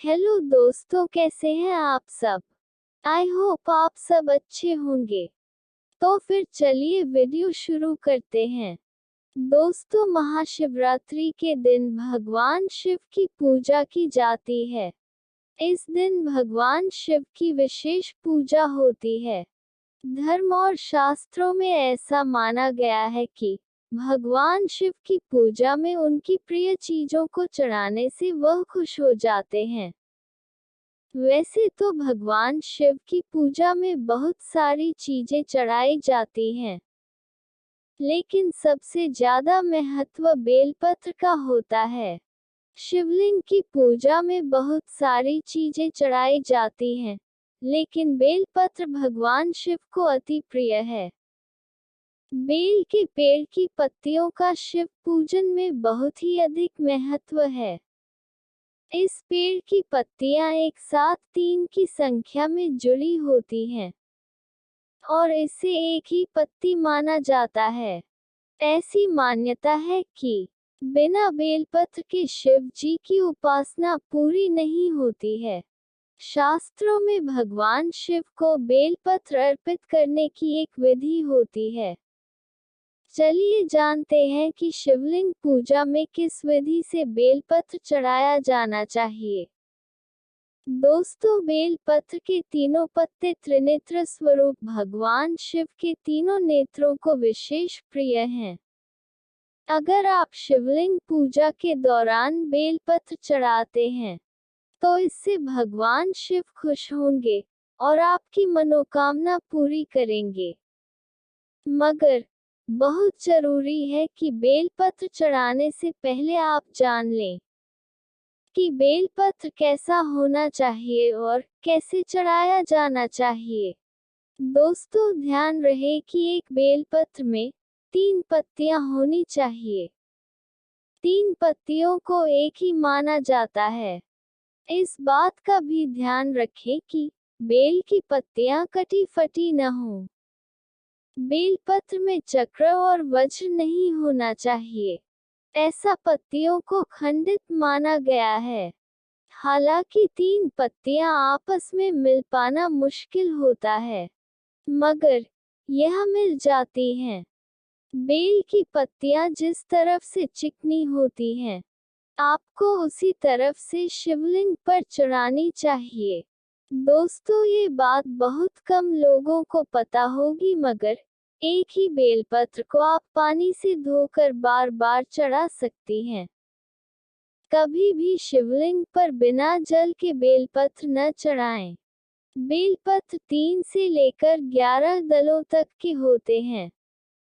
Hello दोस्तों, कैसे हैं आप सब। आई होप आप सब अच्छे होंगे। तो फिर चलिए वीडियो शुरू करते हैं। दोस्तों, महाशिवरात्रि के दिन भगवान शिव की पूजा की जाती है। इस दिन भगवान शिव की विशेष पूजा होती है। धर्म और शास्त्रों में ऐसा माना गया है कि भगवान शिव की पूजा में उनकी प्रिय चीजों को चढ़ाने से वह खुश हो जाते हैं। वैसे तो भगवान शिव की पूजा में बहुत सारी चीजें चढ़ाई जाती हैं, लेकिन सबसे ज्यादा महत्व बेलपत्र का होता है। शिवलिंग की पूजा में बहुत सारी चीजें चढ़ाई जाती हैं, लेकिन बेलपत्र भगवान शिव को अति प्रिय है। बेल के पेड़ की पत्तियों का शिव पूजन में बहुत ही अधिक महत्व है। इस पेड़ की पत्तियां एक साथ 3 की संख्या में जुड़ी होती हैं और इसे एक ही पत्ती माना जाता है। ऐसी मान्यता है कि बिना बेलपत्र के शिव जी की उपासना पूरी नहीं होती है। शास्त्रों में भगवान शिव को बेलपत्र अर्पित करने की एक विधि होती है। चलिए जानते हैं कि शिवलिंग पूजा में किस विधि से बेलपत्र चढ़ाया जाना चाहिए। दोस्तों, बेलपत्र के तीनों पत्ते त्रिनेत्र स्वरूप भगवान शिव के तीनों नेत्रों को विशेष प्रिय हैं। अगर आप शिवलिंग पूजा के दौरान बेलपत्र चढ़ाते हैं, तो इससे भगवान शिव खुश होंगे और आपकी मनोकामना पूरी करेंगे। मगर बहुत जरूरी है कि बेलपत्र चढ़ाने से पहले आप जान लें कि बेलपत्र कैसा होना चाहिए और कैसे चढ़ाया जाना चाहिए। दोस्तों, ध्यान रहे कि एक बेलपत्र में 3 पत्तियां होनी चाहिए। 3 पत्तियों को एक ही माना जाता है। इस बात का भी ध्यान रखें कि बेल की पत्तियां कटी फटी न हों। बेलपत्र में चक्र और वज्र नहीं होना चाहिए, ऐसा पत्तियों को खंडित माना गया है। हालांकि 3 पत्तियां आपस में मिल पाना मुश्किल होता है, मगर यह मिल जाती हैं। बेल की पत्तियां जिस तरफ से चिकनी होती हैं, आपको उसी तरफ से शिवलिंग पर चढ़ानी चाहिए। दोस्तों, ये बात बहुत कम लोगों को पता होगी, मगर एक ही बेलपत्र को आप पानी से धोकर बार बार चढ़ा सकती हैं। कभी भी शिवलिंग पर बिना जल के बेलपत्र न चढ़ाएं। बेलपत्र 3 से लेकर 11 दलों तक के होते हैं।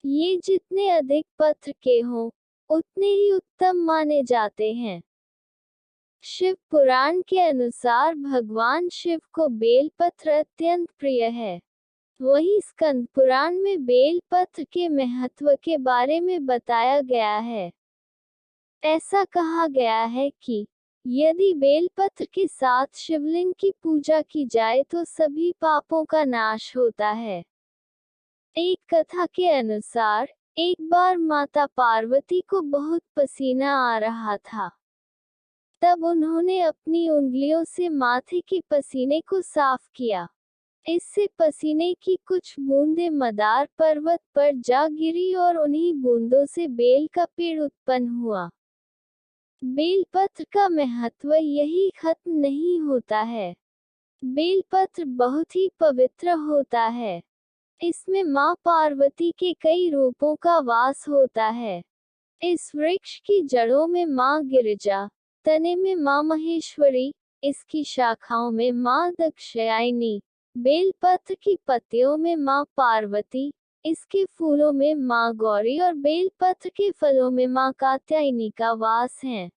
ये जितने अधिक पत्र के हों, उतने ही उत्तम माने जाते हैं। शिव पुराण के अनुसार भगवान शिव को बेलपत्र अत्यंत प्रिय है। वहीं स्कंद पुराण में बेलपत्र के महत्व के बारे में बताया गया है। ऐसा कहा गया है कि यदि बेलपत्र के साथ शिवलिंग की पूजा की जाए तो सभी पापों का नाश होता है। एक कथा के अनुसार एक बार माता पार्वती को बहुत पसीना आ रहा था। तब उन्होंने अपनी उंगलियों से माथे के पसीने को साफ किया। इससे पसीने की कुछ बूंदें मदार पर्वत पर जा गिरी और उन्हीं बूंदों से बेल का पेड़ उत्पन्न हुआ। बेलपत्र का महत्व यही खत्म नहीं होता है। बेलपत्र बहुत ही पवित्र होता है। इसमें मां पार्वती के कई रूपों का वास होता है। इस वृक्ष की जड़ों में मां गिरिजा, तने में मां महेश्वरी, इसकी शाखाओं में मां दक्षयायनी, बेलपत्र की पत्तियों में मां पार्वती, इसके फूलों में मां गौरी और बेलपत्र के फलों में मां कात्यायनी का वास है।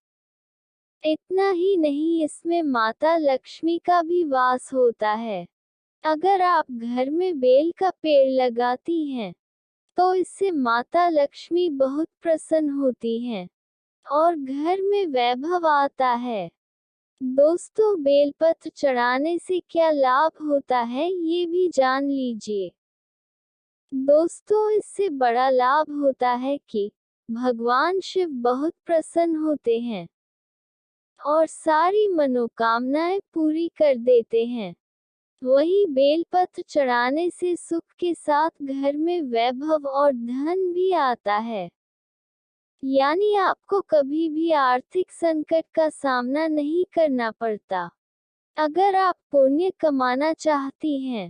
इतना ही नहीं, इसमें माता लक्ष्मी का भी वास होता है। अगर आप घर में बेल का पेड़ लगाती हैं, तो इससे माता लक्ष्मी बहुत प्रसन्न होती हैं और घर में वैभव आता है। दोस्तों, बेलपत्र चढ़ाने से क्या लाभ होता है, ये भी जान लीजिए। दोस्तों, इससे बड़ा लाभ होता है कि भगवान शिव बहुत प्रसन्न होते हैं और सारी मनोकामनाएं पूरी कर देते हैं। वही बेलपत्र चढ़ाने से सुख के साथ घर में वैभव और धन भी आता है। यानी आपको कभी भी आर्थिक संकट का सामना नहीं करना पड़ता। अगर आप पुण्य कमाना चाहती हैं,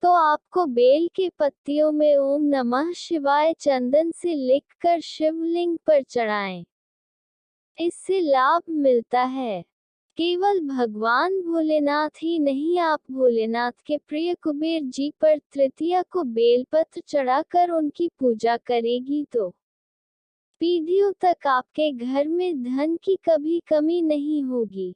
तो आपको बेल के पत्तियों में ओम नमः शिवाय चंदन से लिखकर शिवलिंग पर चढ़ाएं। इससे लाभ मिलता है। केवल भगवान भोलेनाथ ही नहीं, आप भोलेनाथ के प्रिय कुबेर जी पर तृतीया को बेलपत्र चढ़ाकर उनकी पूजा करेगी तो पीढ़ियों तक आपके घर में धन की कभी कमी नहीं होगी।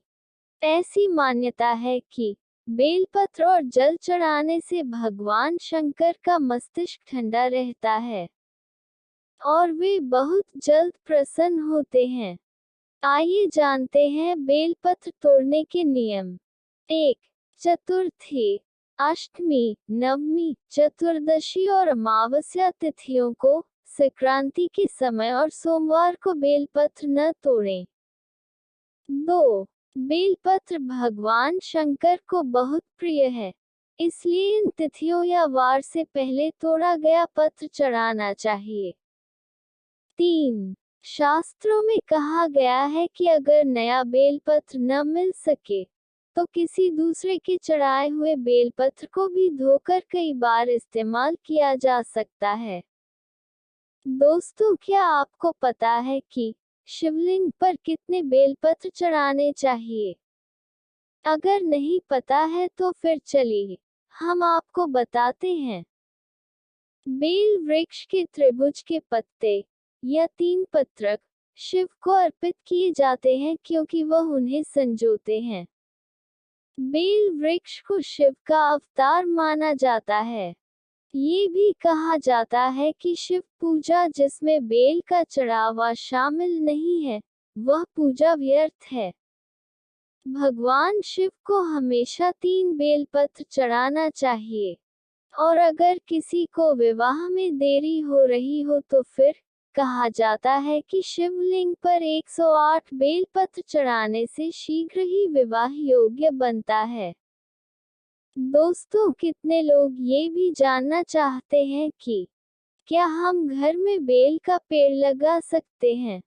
ऐसी मान्यता है कि बेलपत्र और जल चढ़ाने से भगवान शंकर का मस्तिष्क ठंडा रहता है और वे बहुत जल्द प्रसन्न होते हैं। आइए जानते हैं बेलपत्र तोड़ने के नियम। 1. चतुर्थी, अष्टमी, नवमी, चतुर्दशी और अमावस्या तिथियों को, संक्रांति के समय और सोमवार को बेलपत्र न तोड़ें। 2. बेलपत्र भगवान शंकर को बहुत प्रिय है, इसलिए इन तिथियों या वार से पहले तोड़ा गया पत्र चढ़ाना चाहिए। 3. शास्त्रों में कहा गया है कि अगर नया बेलपत्र न मिल सके, तो किसी दूसरे के चढ़ाए हुए बेलपत्र को भी धोकर कई बार इस्तेमाल किया जा सकता है। दोस्तों, क्या आपको पता है कि शिवलिंग पर कितने बेलपत्र चढ़ाने चाहिए? अगर नहीं पता है तो फिर चलिए हम आपको बताते हैं। बेल वृक्ष के त्रिभुज के पत्ते या 3 पत्रक शिव को अर्पित किए जाते हैं क्योंकि वह उन्हें संजोते हैं। बेल वृक्ष को शिव का अवतार माना जाता है। ये भी कहा जाता है कि शिव पूजा जिसमें बेल का चढ़ावा शामिल नहीं है, वह पूजा व्यर्थ है। भगवान शिव को हमेशा 3 बेलपत्र चढ़ाना चाहिए। और अगर किसी को विवाह में देरी हो रही हो तो फिर कहा जाता है कि शिवलिंग पर 108 बेलपत्र चढ़ाने से शीघ्र ही विवाह योग्य बनता है। दोस्तों, कितने लोग ये भी जानना चाहते हैं कि क्या हम घर में बेल का पेड़ लगा सकते हैं?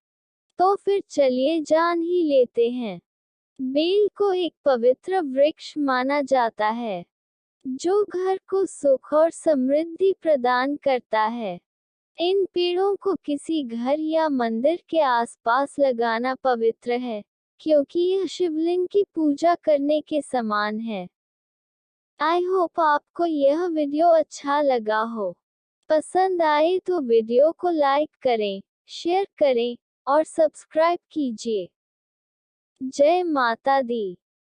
तो फिर चलिए जान ही लेते हैं। बेल को एक पवित्र वृक्ष माना जाता है, जो घर को सुख और समृद्धि प्रदान करता है। इन पेड़ों को किसी घर या मंदिर के आसपास लगाना पवित्र है, क्योंकि यह शिवलिंग की पूजा करने के समान है। आई होप आपको यह वीडियो अच्छा लगा हो। पसंद आए तो वीडियो को लाइक करें, शेयर करें और सब्सक्राइब कीजिए। जय माता दी।